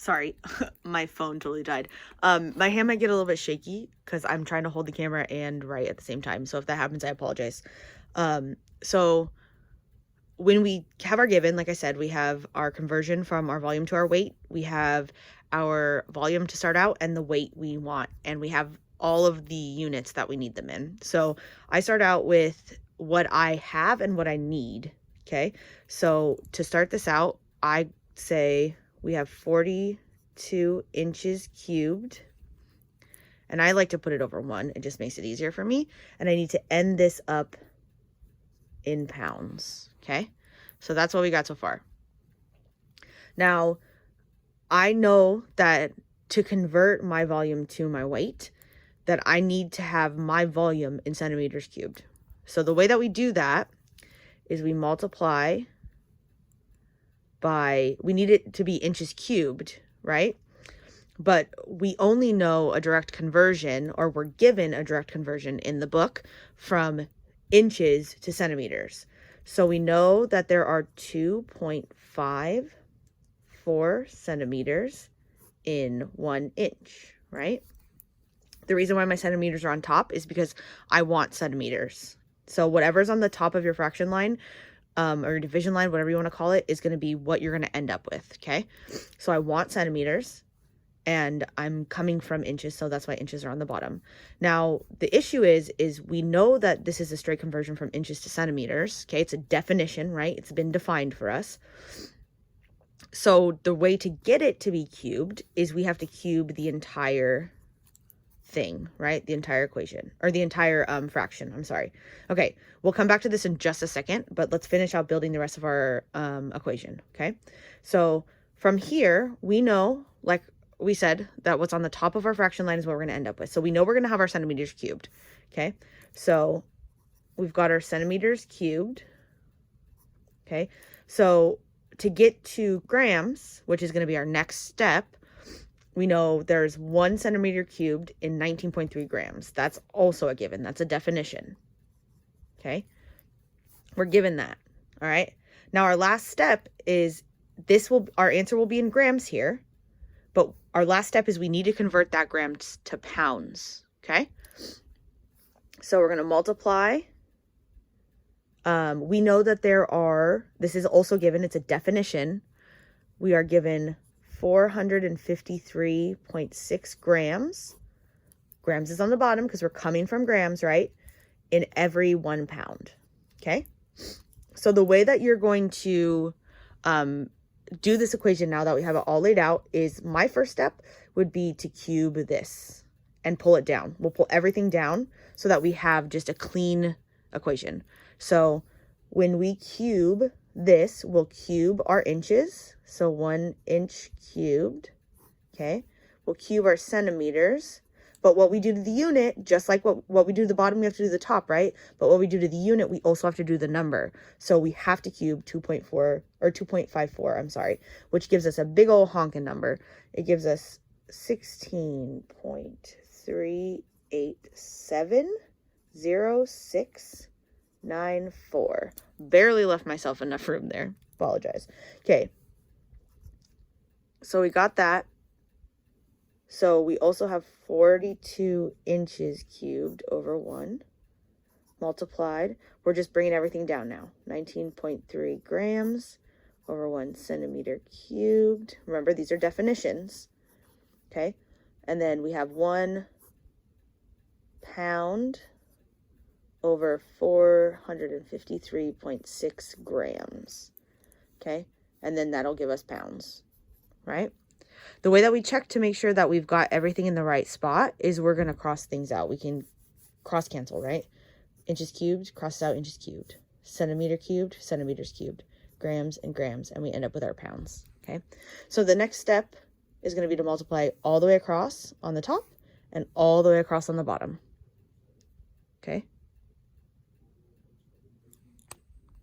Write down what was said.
Sorry, my phone totally died. My hand might get a little bit shaky because I'm trying to hold the camera and write at the same time. So if that happens, I apologize. So when we have our given, like I said, we have our conversion from our volume to our weight. We have our volume to start out and the weight we want. And we have all of the units that we need them in. So I start out with what I have and what I need. Okay. So to start this out, I say we have 42 inches cubed. And I like to put it over 1. It just makes it easier for me. And I need to end this up in pounds. Okay, so that's what we got so far. Now, I know that to convert my volume to my weight, that I need to have my volume in centimeters cubed. So the way that we do that is we multiply by, we need it to be inches cubed, right? But we only know a direct conversion, or we're given a direct conversion in the book from inches to centimeters. So we know that there are 2.54 centimeters in 1 inch, right? The reason why my centimeters are on top is because I want centimeters. So whatever's on the top of your fraction line, or your division line, whatever you want to call it, is going to be what you're going to end up with, okay? So I want centimeters. And I'm coming from inches, so that's why inches are on the bottom. Now, the issue is we know that this is a straight conversion from inches to centimeters, okay? It's a definition, right? It's been defined for us. So the way to get it to be cubed is we have to cube the entire thing, right? The entire equation, or the entire fraction, I'm sorry. Okay, we'll come back to this in just a second, but let's finish out building the rest of our equation, okay? So from here, we know, like we said, that what's on the top of our fraction line is what we're going to end up with. So we know we're going to have our centimeters cubed. Okay. So we've got our centimeters cubed. Okay. So to get to grams, which is going to be our next step, we know there's 1 centimeter cubed in 19.3 grams. That's also a given. That's a definition. Okay. We're given that. All right. Now our last step is our answer will be in grams here. But our last step is we need to convert that grams to pounds, okay? So we're going to multiply. We know that this is also given, it's a definition. We are given 453.6 grams. Grams is on the bottom because we're coming from grams, right? In every 1 pound, okay? So the way that you're going to do this equation now that we have it all laid out is my first step would be to cube this and pull it down. We'll pull everything down so that we have just a clean equation. So when we cube this, we'll cube our inches. So 1 inch cubed, okay? We'll cube our centimeters. But what we do to the unit, just like what we do to the bottom, we have to do the top, right? But what we do to the unit, we also have to do the number. So we have to cube 2.4 or 2.54, I'm sorry, which gives us a big old honking number. It gives us 16.3870694. Barely left myself enough room there. Apologize. Okay. So we got that. So we also have 42 inches cubed over 1 multiplied. We're just bringing everything down now. 19.3 grams over 1 centimeter cubed. Remember, these are definitions. Okay. And then we have 1 pound over 453.6 grams. Okay. And then that'll give us pounds, right? The way that we check to make sure that we've got everything in the right spot is we're going to cross things out. We can cross cancel, right? Inches cubed, crosses out inches cubed. Centimeter cubed, centimeters cubed. Grams and grams, and we end up with our pounds, okay? So the next step is going to be to multiply all the way across on the top and all the way across on the bottom, okay?